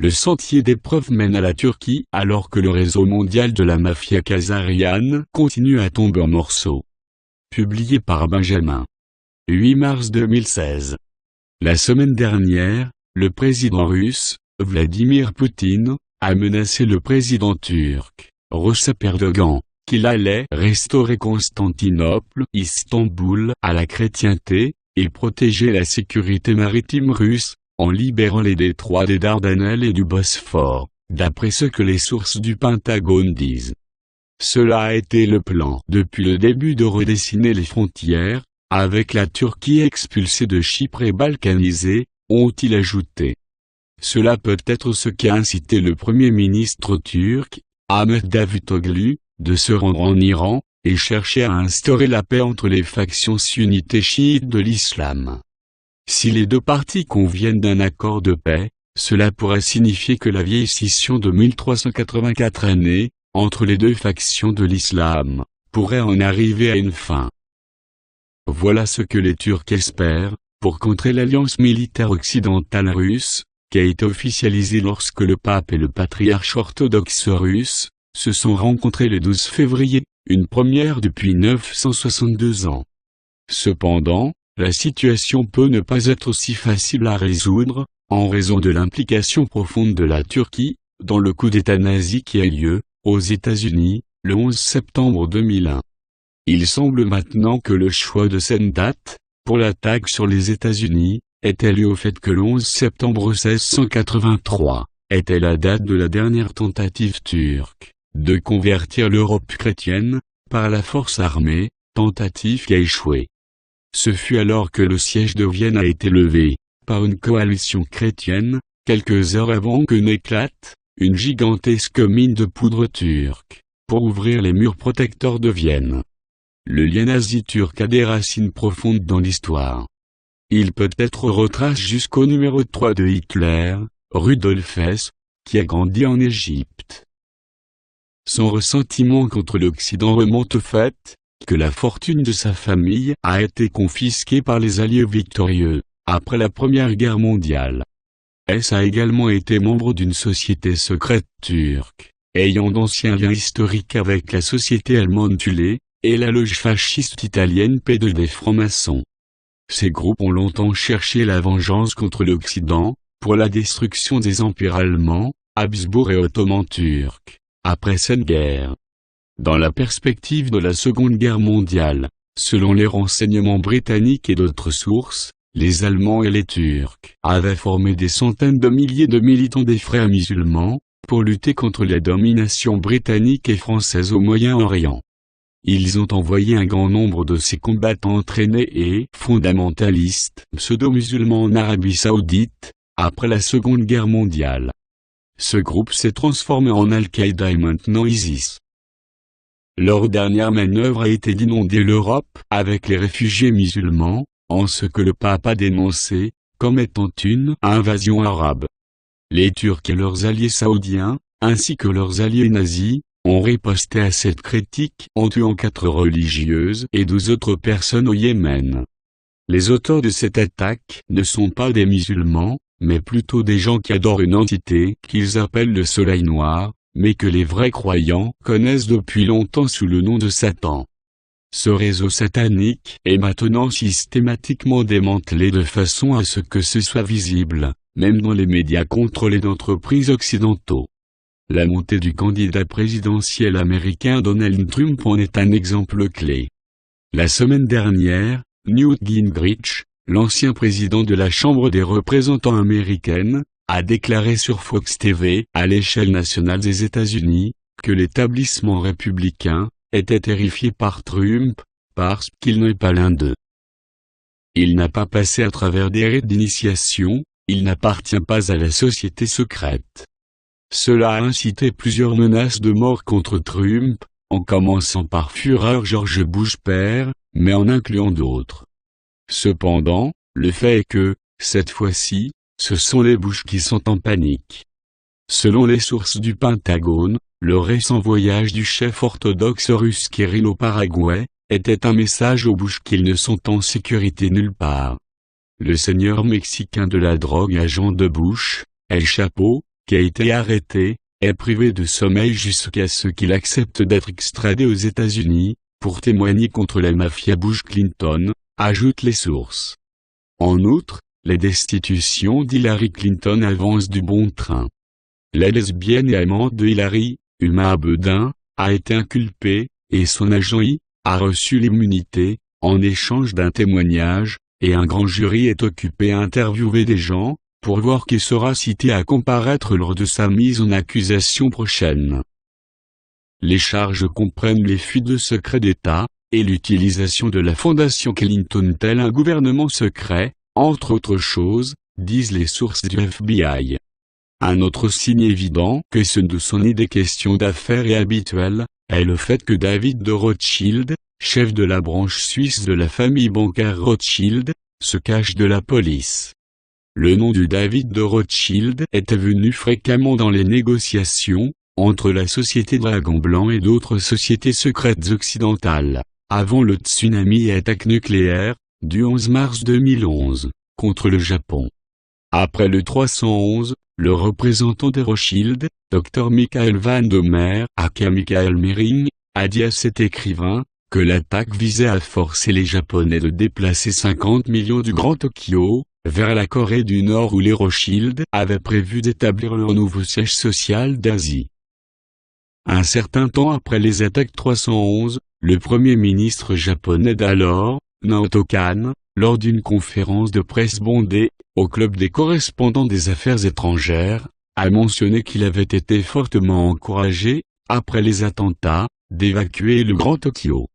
le sentier des preuves mène à la Turquie alors que le réseau mondial de la mafia khazariane continue à tomber en morceaux. Publié par Benjamin. 8 mars 2016. La semaine dernière, le président russe, Vladimir Poutine, a menacé le président turc, Recep Erdogan, qu'il allait restaurer Constantinople, Istanbul, à la chrétienté, et protéger la sécurité maritime russe, en libérant les détroits des Dardanelles et du Bosphore, d'après ce que les sources du Pentagone disent. Cela a été le plan depuis le début de redessiner les frontières, avec la Turquie expulsée de Chypre et balkanisée, ont-ils ajouté. Cela peut être ce qui a incité le Premier ministre turc, Ahmet Davutoglu, de se rendre en Iran, et chercher à instaurer la paix entre les factions sunnites et chiites de l'islam. Si les deux parties conviennent d'un accord de paix, cela pourrait signifier que la vieille scission de 1384 années, entre les deux factions de l'islam, pourrait en arriver à une fin. Voilà ce que les Turcs espèrent, pour contrer l'alliance militaire occidentale russe, qui a été officialisée lorsque le pape et le patriarche orthodoxe russe se sont rencontrés le 12 février, une première depuis 962 ans. Cependant, la situation peut ne pas être aussi facile à résoudre, en raison de l'implication profonde de la Turquie, dans le coup d'État nazi qui a eu lieu, aux États-Unis, le 11 septembre 2001. Il semble maintenant que le choix de cette date, pour l'attaque sur les États-Unis, était lié au fait que le 11 septembre 1683, était la date de la dernière tentative turque, de convertir l'Europe chrétienne, par la force armée, tentative qui a échoué. Ce fut alors que le siège de Vienne a été levé, par une coalition chrétienne, quelques heures avant que n'éclate, une gigantesque mine de poudre turque, pour ouvrir les murs protecteurs de Vienne. Le lien nazi-turc a des racines profondes dans l'histoire. Il peut être retrace jusqu'au numéro 3 de Hitler, Rudolf Hess, qui a grandi en Égypte. Son ressentiment contre l'Occident remonte au fait que la fortune de sa famille a été confisquée par les Alliés victorieux, après la Première Guerre mondiale. Hess a également été membre d'une société secrète turque, ayant d'anciens liens historiques avec la société allemande Thule, et la loge fasciste italienne P2 des francs-maçons. Ces groupes ont longtemps cherché la vengeance contre l'Occident, pour la destruction des empires allemands, Habsbourg et ottoman turcs, après cette guerre. Dans la perspective de la Seconde Guerre mondiale, selon les renseignements britanniques et d'autres sources, les Allemands et les Turcs avaient formé des centaines de milliers de militants des Frères musulmans, pour lutter contre la domination britannique et française au Moyen-Orient. Ils ont envoyé un grand nombre de ces combattants entraînés et fondamentalistes pseudo-musulmans en Arabie Saoudite, après la Seconde Guerre mondiale. Ce groupe s'est transformé en Al-Qaïda et maintenant ISIS. Leur dernière manœuvre a été d'inonder l'Europe avec les réfugiés musulmans, en ce que le pape a dénoncé, comme étant une invasion arabe. Les Turcs et leurs alliés saoudiens, ainsi que leurs alliés nazis, ont riposté à cette critique en tuant 4 religieuses et 12 autres personnes au Yémen. Les auteurs de cette attaque ne sont pas des musulmans, mais plutôt des gens qui adorent une entité qu'ils appellent le Soleil Noir, mais que les vrais croyants connaissent depuis longtemps sous le nom de Satan. Ce réseau satanique est maintenant systématiquement démantelé de façon à ce que ce soit visible, même dans les médias contrôlés d'entreprises occidentaux. La montée du candidat présidentiel américain Donald Trump en est un exemple clé. La semaine dernière, Newt Gingrich, l'ancien président de la Chambre des représentants américaine, a déclaré sur Fox TV, à l'échelle nationale des États-Unis, que l'établissement républicain était terrifié par Trump, parce qu'il n'est pas l'un d'eux. Il n'a pas passé à travers des rites d'initiation, il n'appartient pas à la société secrète. Cela a incité plusieurs menaces de mort contre Trump, en commençant par Führer George Bush père, mais en incluant d'autres. Cependant, le fait est que, cette fois-ci, ce sont les Bush qui sont en panique. Selon les sources du Pentagone, le récent voyage du chef orthodoxe russe Kirill au Paraguay, était un message aux Bush qu'ils ne sont en sécurité nulle part. Le seigneur mexicain de la drogue agent de Bush, El Chapo, qui a été arrêté, est privé de sommeil jusqu'à ce qu'il accepte d'être extradé aux États-Unis, pour témoigner contre la mafia Bush-Clinton, ajoutent les sources. En outre, les destitutions d'Hillary Clinton avancent du bon train. La lesbienne et amante de Hillary, Huma Abedin, a été inculpée, et son agent a reçu l'immunité, en échange d'un témoignage, et un grand jury est occupé à interviewer des gens, pour voir qui sera cité à comparaître lors de sa mise en accusation prochaine. Les charges comprennent les fuites de secrets d'État, et l'utilisation de la fondation Clinton tel un gouvernement secret, entre autres choses, disent les sources du FBI. Un autre signe évident que ce ne sont ni des questions d'affaires et habituelles, est le fait que David de Rothschild, chef de la branche suisse de la famille bancaire Rothschild, se cache de la police. Le nom du David de Rothschild était venu fréquemment dans les négociations, entre la société Dragon Blanc et d'autres sociétés secrètes occidentales, avant le tsunami et attaque nucléaire, du 11 mars 2011, contre le Japon. Après le 311, le représentant des Rothschild, Dr Michael Van Domer, aka Michael Mering, a dit à cet écrivain, que l'attaque visait à forcer les Japonais de déplacer 50 millions du Grand Tokyo, vers la Corée du Nord où les Rothschild avaient prévu d'établir leur nouveau siège social d'Asie. Un certain temps après les attaques 311, le premier ministre japonais d'alors, Naoto Kan, lors d'une conférence de presse bondée, au club des correspondants des affaires étrangères, a mentionné qu'il avait été fortement encouragé, après les attentats, d'évacuer le Grand Tokyo.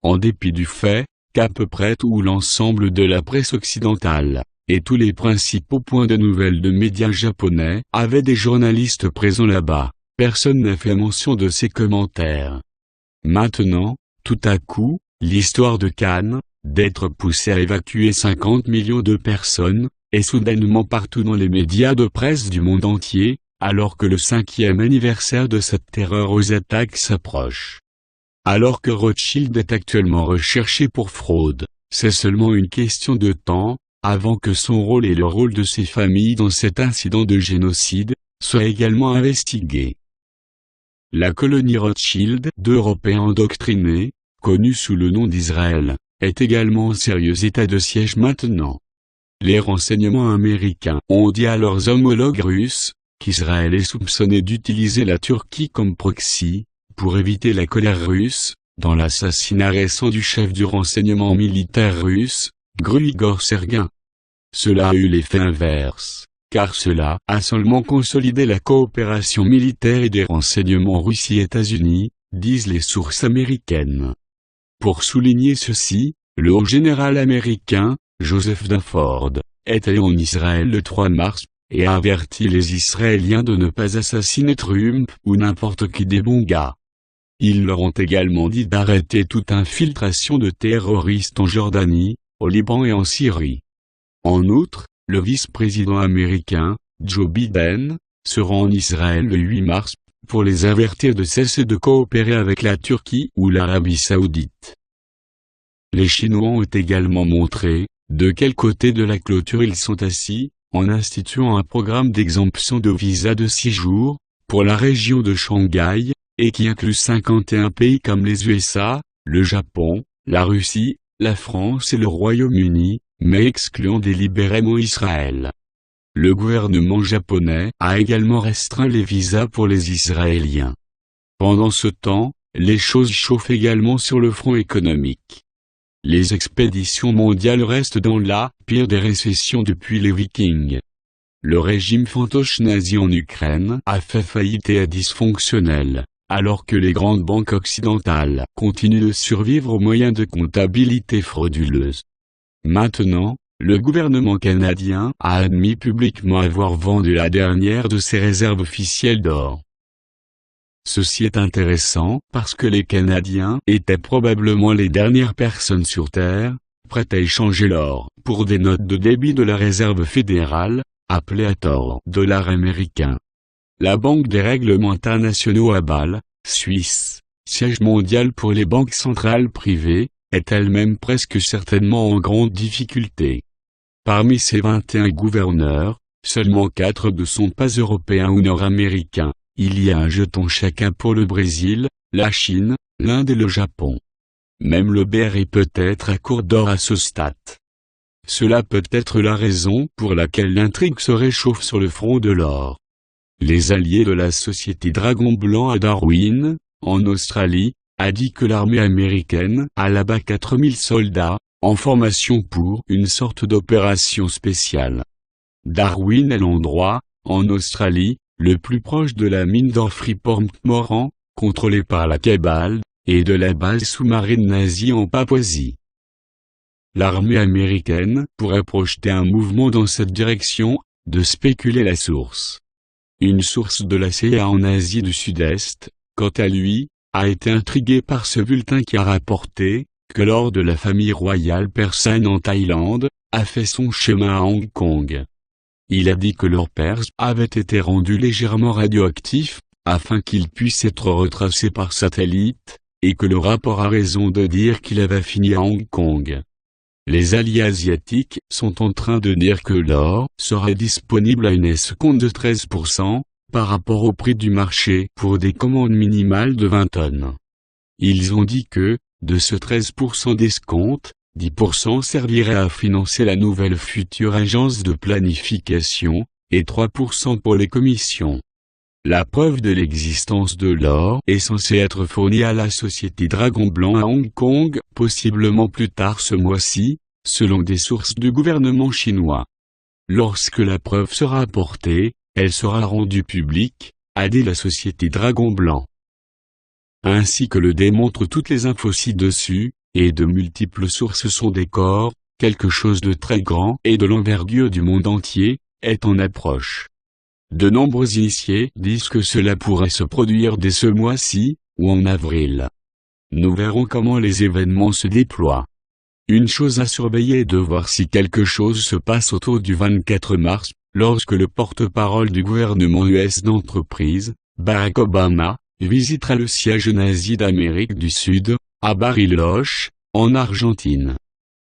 En dépit du fait, qu'à peu près tout l'ensemble de la presse occidentale, et tous les principaux points de nouvelles de médias japonais, avaient des journalistes présents là-bas, personne n'a fait mention de ces commentaires. Maintenant, tout à coup, l'histoire de Kan, d'être poussé à évacuer 50 millions de personnes, est soudainement partout dans les médias de presse du monde entier, alors que le 5e anniversaire de cette terreur aux attaques s'approche. Alors que Rothschild est actuellement recherché pour fraude, c'est seulement une question de temps, avant que son rôle et le rôle de ses familles dans cet incident de génocide, soient également investigués. La colonie Rothschild d'Européens endoctrinés, connue sous le nom d'Israël, est également en sérieux état de siège maintenant. Les renseignements américains ont dit à leurs homologues russes, qu'Israël est soupçonné d'utiliser la Turquie comme proxy, pour éviter la colère russe, dans l'assassinat récent du chef du renseignement militaire russe, Grigor Serguin. Cela a eu l'effet inverse, car cela a seulement consolidé la coopération militaire et des renseignements Russie-États-Unis, disent les sources américaines. Pour souligner ceci, le haut général américain, Joseph Dunford, est allé en Israël le 3 mars, et a averti les Israéliens de ne pas assassiner Trump ou n'importe qui des bons gars. Ils leur ont également dit d'arrêter toute infiltration de terroristes en Jordanie, au Liban et en Syrie. En outre, le vice-président américain, Joe Biden, se rend en Israël le 8 mars, pour les avertir de cesser de coopérer avec la Turquie ou l'Arabie Saoudite. Les Chinois ont également montré, de quel côté de la clôture ils sont assis, en instituant un programme d'exemption de visa de 6 jours, pour la région de Shanghai, et qui inclut 51 pays comme les USA, le Japon, la Russie, la France et le Royaume-Uni, mais excluant délibérément Israël. Le gouvernement japonais a également restreint les visas pour les Israéliens. Pendant ce temps, les choses chauffent également sur le front économique. Les expéditions mondiales restent dans la pire des récessions depuis les Vikings. Le régime fantoche nazi en Ukraine a fait faillite et est dysfonctionnel, alors que les grandes banques occidentales continuent de survivre aux moyens de comptabilité frauduleuse. Maintenant, le gouvernement canadien a admis publiquement avoir vendu la dernière de ses réserves officielles d'or. Ceci est intéressant parce que les Canadiens étaient probablement les dernières personnes sur Terre, prêtes à échanger l'or pour des notes de débit de la réserve fédérale, appelée à tort dollar américain. La Banque des règlements internationaux à Bâle, Suisse, siège mondial pour les banques centrales privées, est elle-même presque certainement en grande difficulté. Parmi ses 21 gouverneurs, seulement 4 ne sont pas européens ou nord-américains. Il y a un jeton chacun pour le Brésil, la Chine, l'Inde et le Japon. Même le BR est peut-être à court d'or à ce stade. Cela peut être la raison pour laquelle l'intrigue se réchauffe sur le front de l'or. Les alliés de la société Dragon Blanc à Darwin, en Australie, a dit que l'armée américaine a là-bas 4000 soldats, en formation pour une sorte d'opération spéciale. Darwin est l'endroit, en Australie, le plus proche de la mine d'or Freeport-McMoran, contrôlée par la cabale, et de la base sous-marine nazie en Papouasie. L'armée américaine pourrait projeter un mouvement dans cette direction, de spéculer la source. Une source de la CIA en Asie du Sud-Est, quant à lui, a été intriguée par ce bulletin qui a rapporté que lors de la famille royale persane en Thaïlande, a fait son chemin à Hong Kong. Il a dit que leur perse avait été rendu légèrement radioactif, afin qu'il puisse être retracé par satellite, et que le rapport a raison de dire qu'il avait fini à Hong Kong. Les alliés asiatiques sont en train de dire que l'or serait disponible à une escompte de 13%, par rapport au prix du marché pour des commandes minimales de 20 tonnes. Ils ont dit que, de ce 13% d'escompte, 10% servirait à financer la nouvelle future agence de planification, et 3% pour les commissions. La preuve de l'existence de l'or est censée être fournie à la société Dragon Blanc à Hong Kong, possiblement plus tard ce mois-ci, selon des sources du gouvernement chinois. Lorsque la preuve sera apportée, elle sera rendue publique, a dit la société Dragon Blanc. Ainsi que le démontrent toutes les infos ci-dessus, et de multiples sources sont des corps, quelque chose de très grand et de l'envergure du monde entier, est en approche. De nombreux initiés disent que cela pourrait se produire dès ce mois-ci, ou en avril. Nous verrons comment les événements se déploient. Une chose à surveiller est de voir si quelque chose se passe autour du 24 mars, lorsque le porte-parole du gouvernement US d'entreprise, Barack Obama, visitera le siège nazi d'Amérique du Sud, à Bariloche, en Argentine.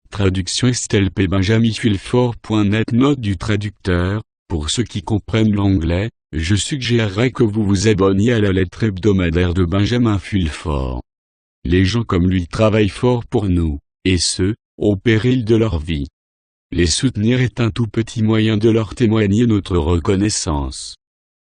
Traduction Estelle P. benjaminfulfort.net. Note du traducteur. Pour ceux qui comprennent l'anglais, je suggérerais que vous vous abonniez à la lettre hebdomadaire de Benjamin Fulfort. Les gens comme lui travaillent fort pour nous, et ce, au péril de leur vie. Les soutenir est un tout petit moyen de leur témoigner notre reconnaissance.